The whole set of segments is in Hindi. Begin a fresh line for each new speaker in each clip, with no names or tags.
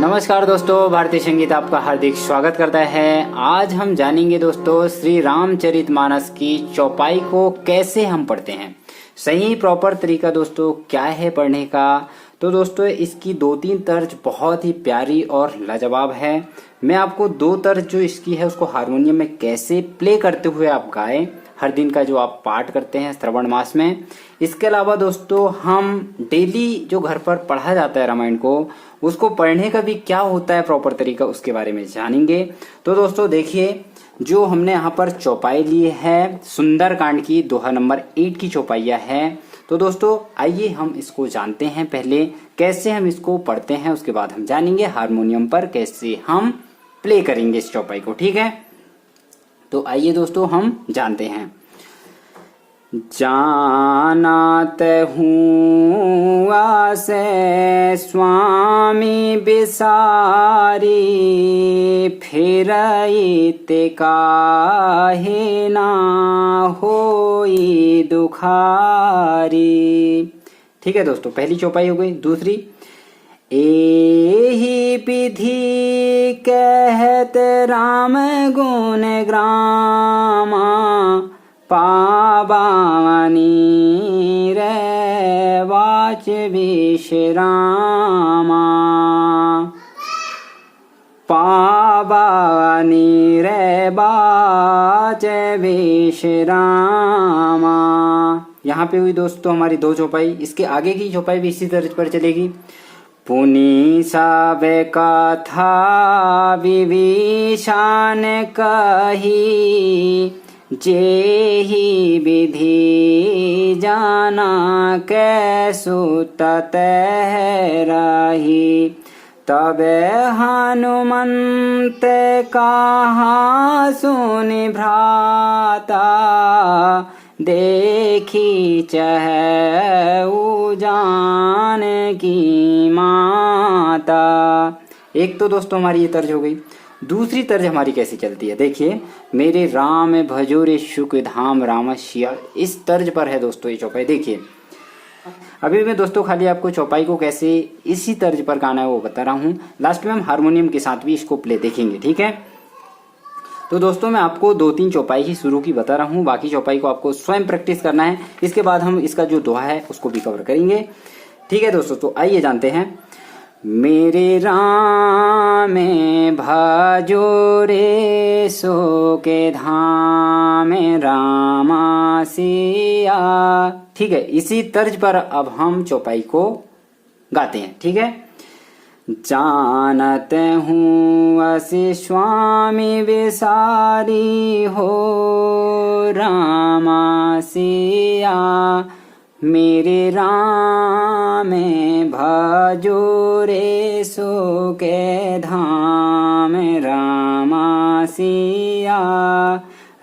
नमस्कार दोस्तों, भारतीय संगीत आपका हार्दिक स्वागत करता है। आज हम जानेंगे दोस्तों श्री रामचरितमानस की चौपाई को कैसे हम पढ़ते हैं। सही प्रॉपर तरीका दोस्तों क्या है पढ़ने का। तो दोस्तों इसकी 2-3 तर्ज बहुत ही प्यारी और लाजवाब है। मैं आपको 2 तर्ज जो इसकी है उसको हारमोनियम में कैसे प्ले करते हुए आप गाएं, हर दिन का जो आप पाठ करते हैं श्रवण मास में। इसके अलावा दोस्तों हम डेली जो घर पर पढ़ा जाता है रामायण को, उसको पढ़ने का भी क्या होता है प्रॉपर तरीका, उसके बारे में जानेंगे। तो दोस्तों देखिए, जो हमने यहाँ पर चौपाई ली है सुंदर कांड की दोहा नंबर 8 की चौपाइयाँ है। तो दोस्तों आइए हम इसको जानते हैं। पहले कैसे हम इसको पढ़ते हैं, उसके बाद हम जानेंगे हारमोनियम पर कैसे हम प्ले करेंगे इस चौपाई को। ठीक है, तो आइए दोस्तों हम जानते हैं। जानत हूँ आसे स्वामी बिसारी, फिरते काहे ना होई दुखारी। ठीक है दोस्तों, पहली चौपाई हो गई। दूसरी, एहि विधि कहत राम गुण ग्रामा, पावानी रे वाच विश्रामा, पावानी रे वाच विश्रामा। यहाँ पे हुई दोस्तों हमारी 2 चौपाई। इसके आगे की चौपाई भी इसी तर्ज पर चलेगी। पुनि सब कथा विभीषण कही, जेहि विधि जाना कैसु ततः रही, तबे हनुमंत कहा सुनि भ्राता, देखी चहु जानकी माता। एक तो दोस्तों हमारी ये तर्ज हो गई। दूसरी तर्ज हमारी कैसी चलती है देखिए, मेरे राम भजोरे सुख धाम रामसिया। इस तर्ज पर है दोस्तों ये चौपाई। देखिए अभी मैं दोस्तों खाली आपको चौपाई को कैसे इसी तर्ज पर गाना है वो बता रहा हूँ। लास्ट में हम हारमोनियम के साथ भी इसको प्ले देखेंगे। ठीक है, तो दोस्तों मैं आपको 2-3 चौपाई ही शुरू की बता रहा हूँ, बाकी चौपाई को आपको स्वयं प्रैक्टिस करना है। इसके बाद हम इसका जो दोहा है उसको भी कवर करेंगे। ठीक है दोस्तों, तो आइए जानते हैं। मेरे राम भजो रे सो के धाम रामासिया। ठीक है, इसी तर्ज पर अब हम चौपाई को गाते हैं। ठीक है, जानत हूँ असी स्वामी विसारी हो रामासिया, मेरे राम भजो रे सो के धाम रामासिया,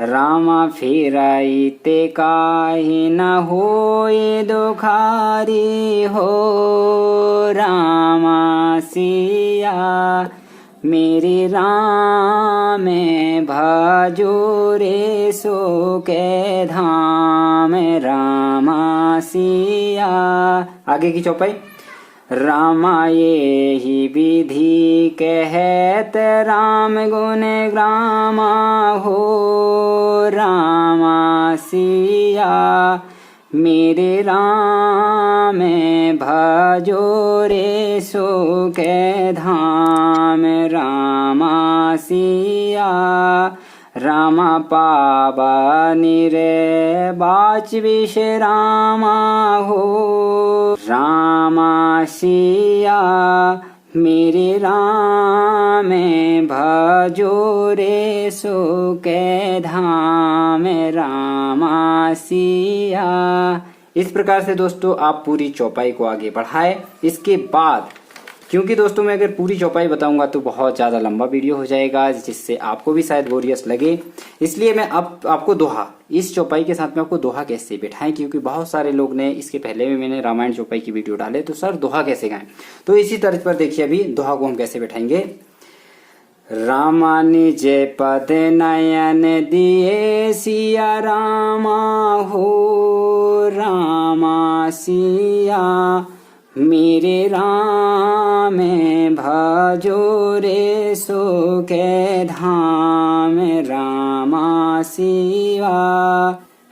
रामा फिरते काहे न होए दुखारी हो रामासिया, मेरे राम भजो रे सो के धाम रामासिया। आगे की चौपाई। रामा ये ही विधि कहत राम गुण ग्रामा हो रामासिया, मेरे राम भजो रे सो के धाम रामासिया, रामा पावनी रे बाच विश्रामा हो रामासिया, मेरे राम भजो रे सो के धाम रामासिया। इस प्रकार से दोस्तों आप पूरी चौपाई को आगे बढ़ाएं। इसके बाद क्योंकि दोस्तों मैं अगर पूरी चौपाई बताऊंगा तो बहुत ज़्यादा लंबा वीडियो हो जाएगा, जिससे आपको भी शायद बोरियस लगे। इसलिए मैं अब आपको दोहा, इस चौपाई के साथ में आपको दोहा कैसे बैठाएं, क्योंकि बहुत सारे लोग ने इसके पहले भी मैंने रामायण चौपाई की वीडियो डाले तो सर दोहा कैसे गाएं, तो इसी तर्ज पर देखिए अभी दोहा को हम कैसे बैठाएंगे। रामा निज पद नयन दिए सिया रामा हो रामा सिया, मेरे राम भजो रे सुखे धाम रामा सिया।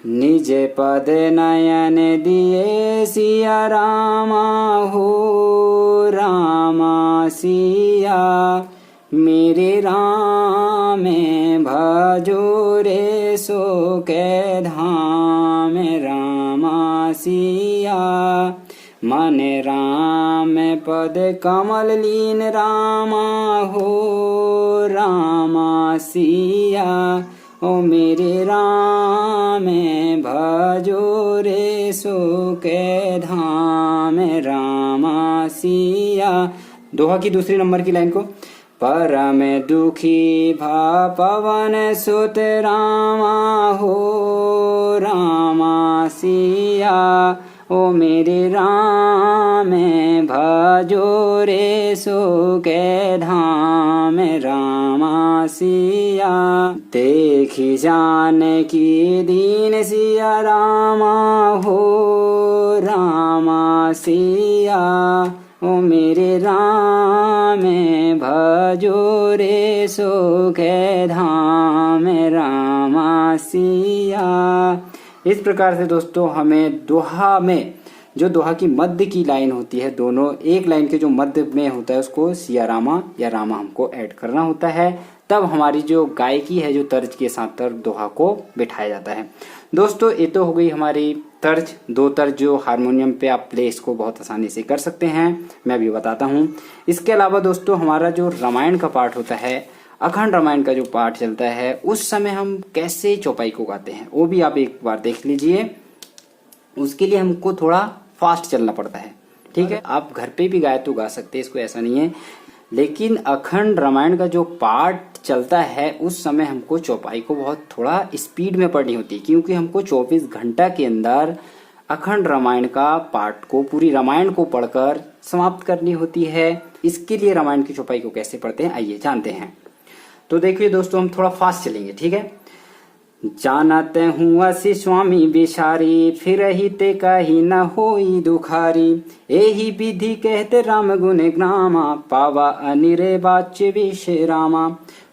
निज पद नयन दिए सिया रामा हो रामा सिया। मेरे राम भजो रे सुखे धाम रामा सिया। मन राम पद कमल लीन रामा हो रामा सिया। ओ मेरे राम भजो रे सुखे धाम रामा सिया। दोहा की दूसरी नंबर की लाइन को। परम दुखी भा पवन सुत रामा हो रामा सिया। ओ मेरे राम भजो रे सुखे धाम रामा सिया। देखी जान की दीन सिया रामा हो रामा सिया। ओ मेरे राम भजो रे सुखे धाम रामा सिया। इस प्रकार से दोस्तों हमें दोहा में जो दोहा की मध्य की लाइन होती है, दोनों एक लाइन के जो मध्य में होता है उसको सिया रामा या रामा हमको ऐड करना होता है। तब हमारी जो गायकी है जो तर्ज के साथ दोहा को बिठाया जाता है। दोस्तों ये तो हो गई हमारी तर्ज, दो तर्ज जो हारमोनियम पे आप प्ले इसको बहुत आसानी से कर सकते हैं, मैं अभी बताता हूँ। इसके अलावा दोस्तों हमारा जो रामायण का पाठ होता है, अखंड रामायण का जो पाठ चलता है, उस समय हम कैसे चौपाई को गाते हैं वो भी आप एक बार देख लीजिए। उसके लिए हमको थोड़ा फास्ट चलना पड़ता है, ठीक है। आप घर पे भी गाए तो गा सकते हैं, इसको ऐसा नहीं है। लेकिन अखंड रामायण का जो पाठ चलता है उस समय हमको चौपाई को बहुत थोड़ा स्पीड में पढ़नी होती है, क्योंकि हमको 24 घंटा के अंदर अखंड रामायण का पाठ को, पूरी रामायण को पढ़कर समाप्त करनी होती है। इसके लिए रामायण की चौपाई को कैसे पढ़ते हैं आइए जानते हैं। तो देखिए दोस्तों हम थोड़ा फास्ट चलेंगे, ठीक है। जानत हूँ असी स्वामी बिसारी, फिर ही ते कही न होई दुखारी। एही विधि कहते राम गुण ग्रामा, पावा अनिरे बाच्य विश्रामा।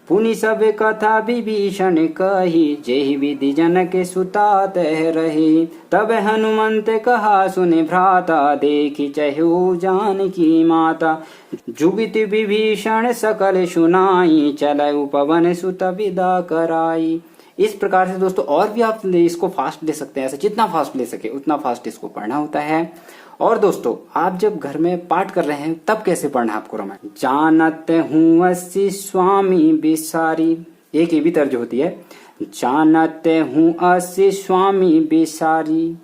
पुनि सब कथा विभीषण कही, जेहि विधि जनक सुता तह रही। तब हनुमंत कहा सुने भ्राता, देखी चहु जानकी माता। जुगित विभीषण सकल सुनाई, चलऊ पवन सुत विदा कराई। इस प्रकार से दोस्तों और भी आप इसको फास्ट ले सकते हैं, ऐसे जितना फास्ट ले सके उतना फास्ट इसको पढ़ना होता है। और दोस्तों आप जब घर में पाठ कर रहे हैं तब कैसे पढ़ना है आपको रामायण। जानत हूँ असी स्वामी बिसारी, एक ये भी तर्ज होती है। जानत हूँ असी स्वामी बिसारी,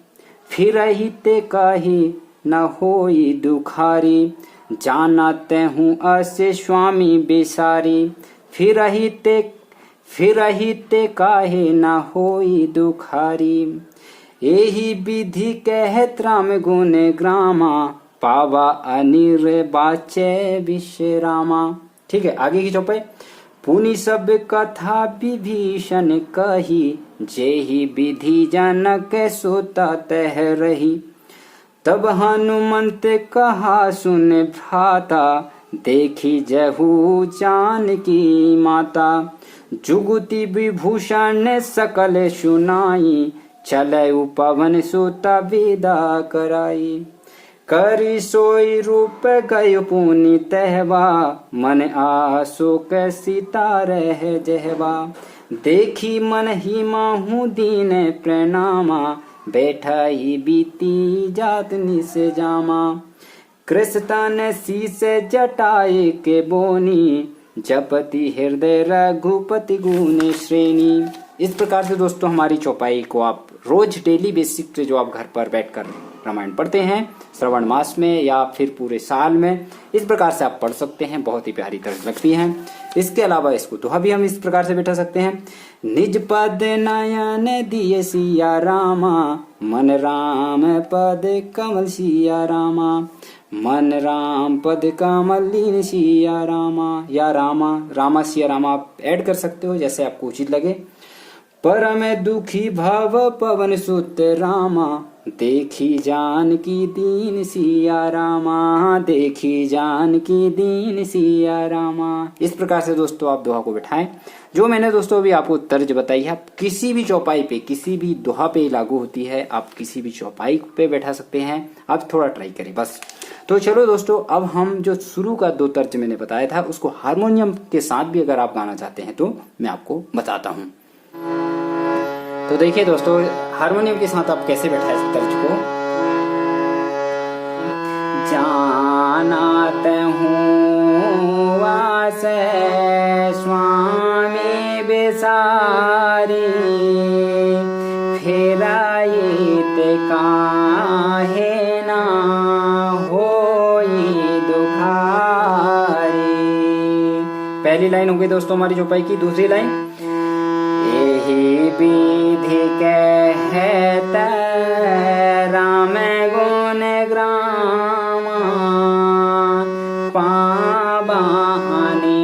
फिर ही ते कही न होई दुखारी। जानत हूँ असी स्वामी बिसारी, फिर ही ते काहे न होई दुखारी। एही विधि कहत राम गुण ग्रामा, पावा अनिर बाचे विश्रामा। ठीक है, आगे की चौपाई। पुनि सब कथा विभीषण कही, जेहि विधि जनक सुता तह रही। तब हनुमंत कहा सुन भ्राता, देखी जहु जानकी माता। जुगति विभूषण सकल सुनाई, चलऊ पवन सुत विदा कराई। करी सोई रूप गय पुनि तहवा, मन आशोक सीता रह जहवा। देखी मन ही माहू दीन प्रणामा, बैठा ही बीती जात निस जामा। कृष्ण शीस जटाए के बोनी, जपति हृदय रघुपति गुण श्रेणी। इस प्रकार से दोस्तों हमारी चौपाई को आप रोज डेली बेसिक पे जो आप घर पर बैठकर रामायण पढ़ते हैं श्रवण मास में या फिर पूरे साल में, इस प्रकार से आप पढ़ सकते हैं। बहुत ही प्यारी तर्ज लगती है। इसके अलावा इसको दोहा भी हम इस प्रकार से बैठा सकते हैं। निज पद नयन दिए सिया रामा, मन राम पद कमल सिया रामा। मन राम पद कमल लीन सिया रामा, या रामा, रामा सिया रामा आप ऐड कर सकते हो जैसे आपको उचित लगे। परम दुखी भव पवन सुत रामा, देखी जानकी दीन सिया रामा, देखी जानकी दीन सिया रामा। इस प्रकार से दोस्तों आप दोहा को बैठाएं। जो मैंने दोस्तों अभी आपको तर्ज बताई है, आप किसी भी चौपाई पे, किसी भी दोहा पे लागू होती है, आप किसी भी चौपाई पे बैठा सकते हैं। आप थोड़ा ट्राई करें बस। तो चलो दोस्तों, अब हम जो शुरू का 2 तर्ज मैंने बताया था उसको हारमोनियम के साथ भी अगर आप गाना चाहते हैं तो मैं आपको बताता हूं। तो देखिए दोस्तों, हारमोनियम के साथ आप कैसे बैठाए इस तर्ज को। जानत हूँ वास स्वामी बिसारी, फिराइत काहे ना होई दुखारी। पहली लाइन हो गई दोस्तों हमारी चौपाई की। दूसरी लाइन, यही विधि कहत राम गुण ग्रामा, पाबानी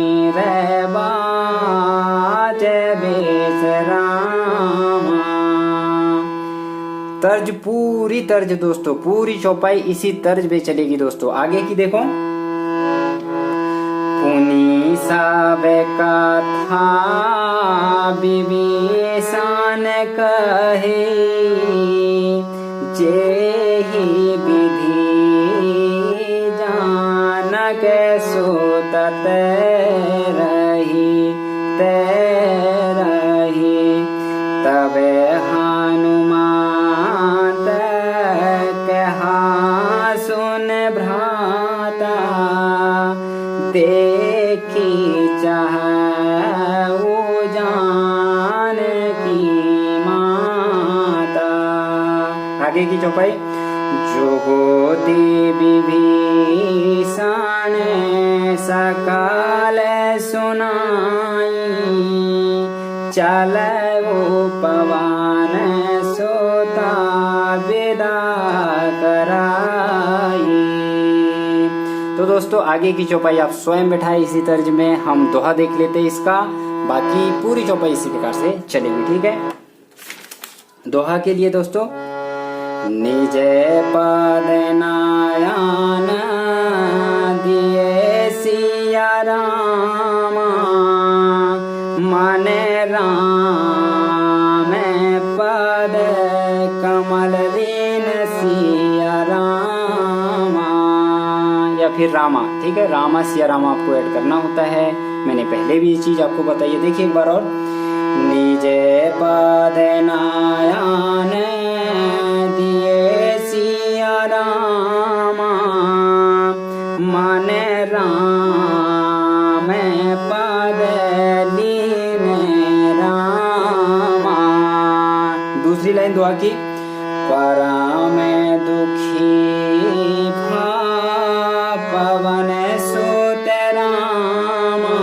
बाज बेस रामा। तर्ज, पूरी तर्ज दोस्तों, पूरी चौपाई इसी तर्ज पे चलेगी दोस्तों। आगे की देखो, पुनि सब कथा विभीषण कहे, जेहि विधि जानक सुतत रही ते रही। तब हनुमान कहा सुन भ्राता, देखी चाहू जानकी माता। आगे की चौपाई, जोगोति विभीषण सकल सुनाई, चलऊ पवन सुता विदा कराई। तो दोस्तों आगे की चौपाई आप स्वयं बैठाए इसी तर्ज में। हम दोहा देख लेते हैं इसका, बाकी पूरी चौपाई इसी प्रकार से चलेगी, ठीक है। दोहा के लिए दोस्तों, निज पद नायन दिए सिया रामा, मन राम पद कमल दीन सिया रामा, या फिर रामा, ठीक है। रामा सिया रामा आपको ऐड करना होता है, मैंने पहले भी ये चीज आपको बताई है। देखिए एक बार और, निज पद नायन दिए सिया रामा, मन राम पद लीन रामा। दूसरी लाइन दुआ की, परम दुखी पवन सुत रामा,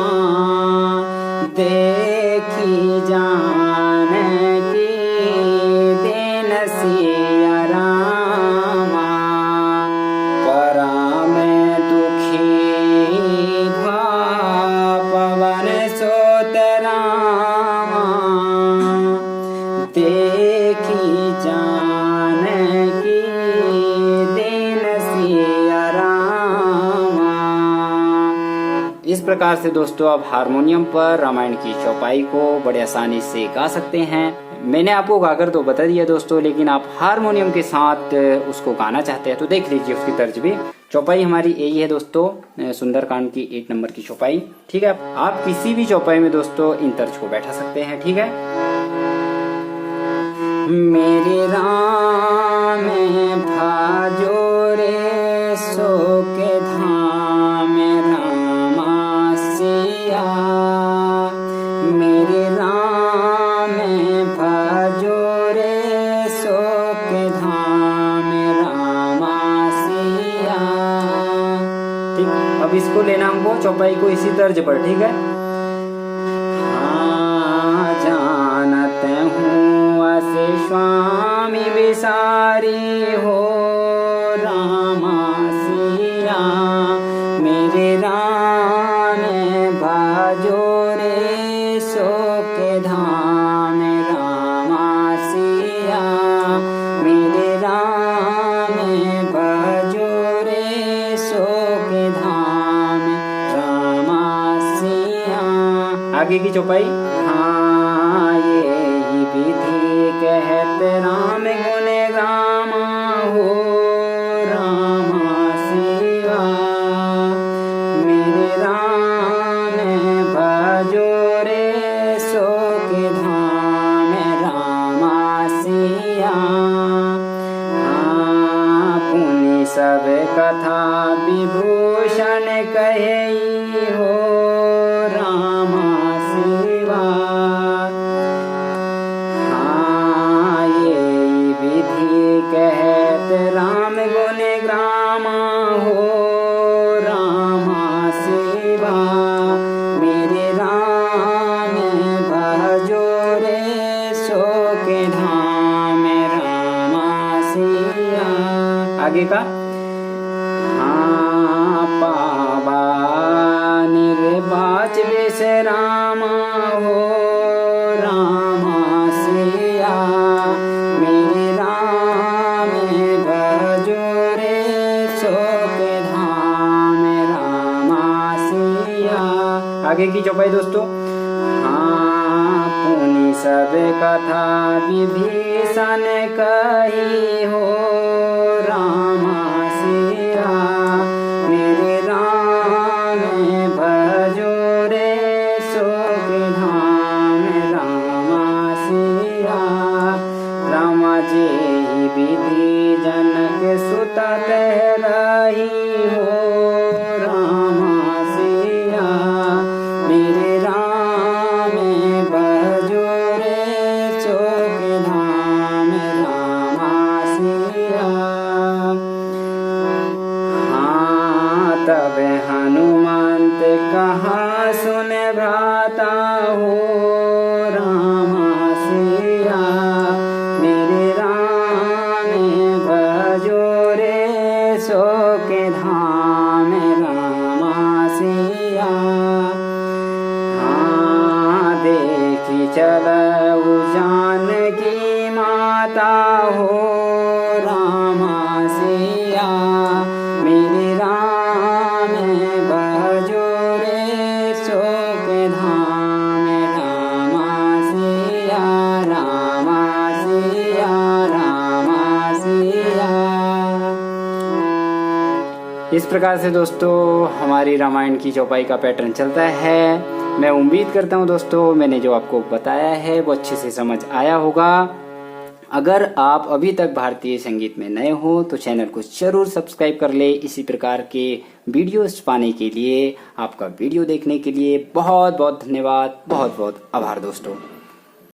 देखी जानकी दीन सिया रामा। परम दुखी पवन सुत रामा, देखी जानकी दीन सिया रामा। इस प्रकार से दोस्तों आप हारमोनियम पर रामायण की चौपाई को बड़े आसानी से गा सकते हैं। मैंने आपको गाकर तो बता दिया दोस्तों, लेकिन आप हारमोनियम के साथ उसको गाना चाहते हैं तो देख लीजिए उसकी तर्ज भी। चौपाई हमारी यही है दोस्तों, सुंदरकांड की 8 नंबर की चौपाई, ठीक है। आप किसी भी चौपाई में दोस्तों इन तर्ज को बैठा सकते हैं, ठीक है। मेरे राम भाजो रे सो के धाम रामा सिया, मेरे राम भाजो रे सो के धाम रामा सिया, ठीक। अब इसको लेना हमको चौपाई को इसी तर्ज पर, ठीक है। हाँ जानत हूँ से स्वामी बिसारी हो रामा सिया, मेरे राम भाजो रे सो के धाम रामा सिया, मेरे राम आगे की चौपाई। हाँ ये विधि कहत राम गुण रामा हो रामा शिवा मेरे राम भजो रे सो के धाम रामा सिया। हाँ पुनि सब कथा विभूषण कहे हो रामा शिवा। हाँ ये विधि कहत राम गुण ग्रामा हो रामा शिवा मेरे राम भजो रे सो के धाम रामा सिया। आगे का। हाँ पावा निर्वाच विश्रामा हो रामा सिया मेरे राम भजो रे सो के धाम रामा सिया। आगे की चौपाई दोस्तों। हाँ पुनि सब कथा विभीषण कही हो रामा सिया मेरे राम भजो रे सो के धाम रामा सिया। रामा जी विधि जनक सुत रही हो रामा सिया मेरे राम भजो रे सो के धाम रामा सिया। हाँ तब हनुमंत कहा सुन भ्राता हो रामा सिया मेरे राम भजो रे सो के धाम रामा सिया। हाँ देखी चलऊ जानकी माता हो रामा सिया मेरे राम भजो रे सो के धाम रामा सिया रामा सिया रामा सिया। इस प्रकार से दोस्तों हमारी रामायण की चौपाई का पैटर्न चलता है। मैं उम्मीद करता हूँ दोस्तों मैंने जो आपको बताया है वो अच्छे से समझ आया होगा। अगर आप अभी तक भारतीय संगीत में नए हो तो चैनल को जरूर सब्सक्राइब कर ले। इसी प्रकार के वीडियोस पाने के लिए आपका वीडियो देखने के लिए बहुत बहुत धन्यवाद, बहुत बहुत आभार दोस्तों।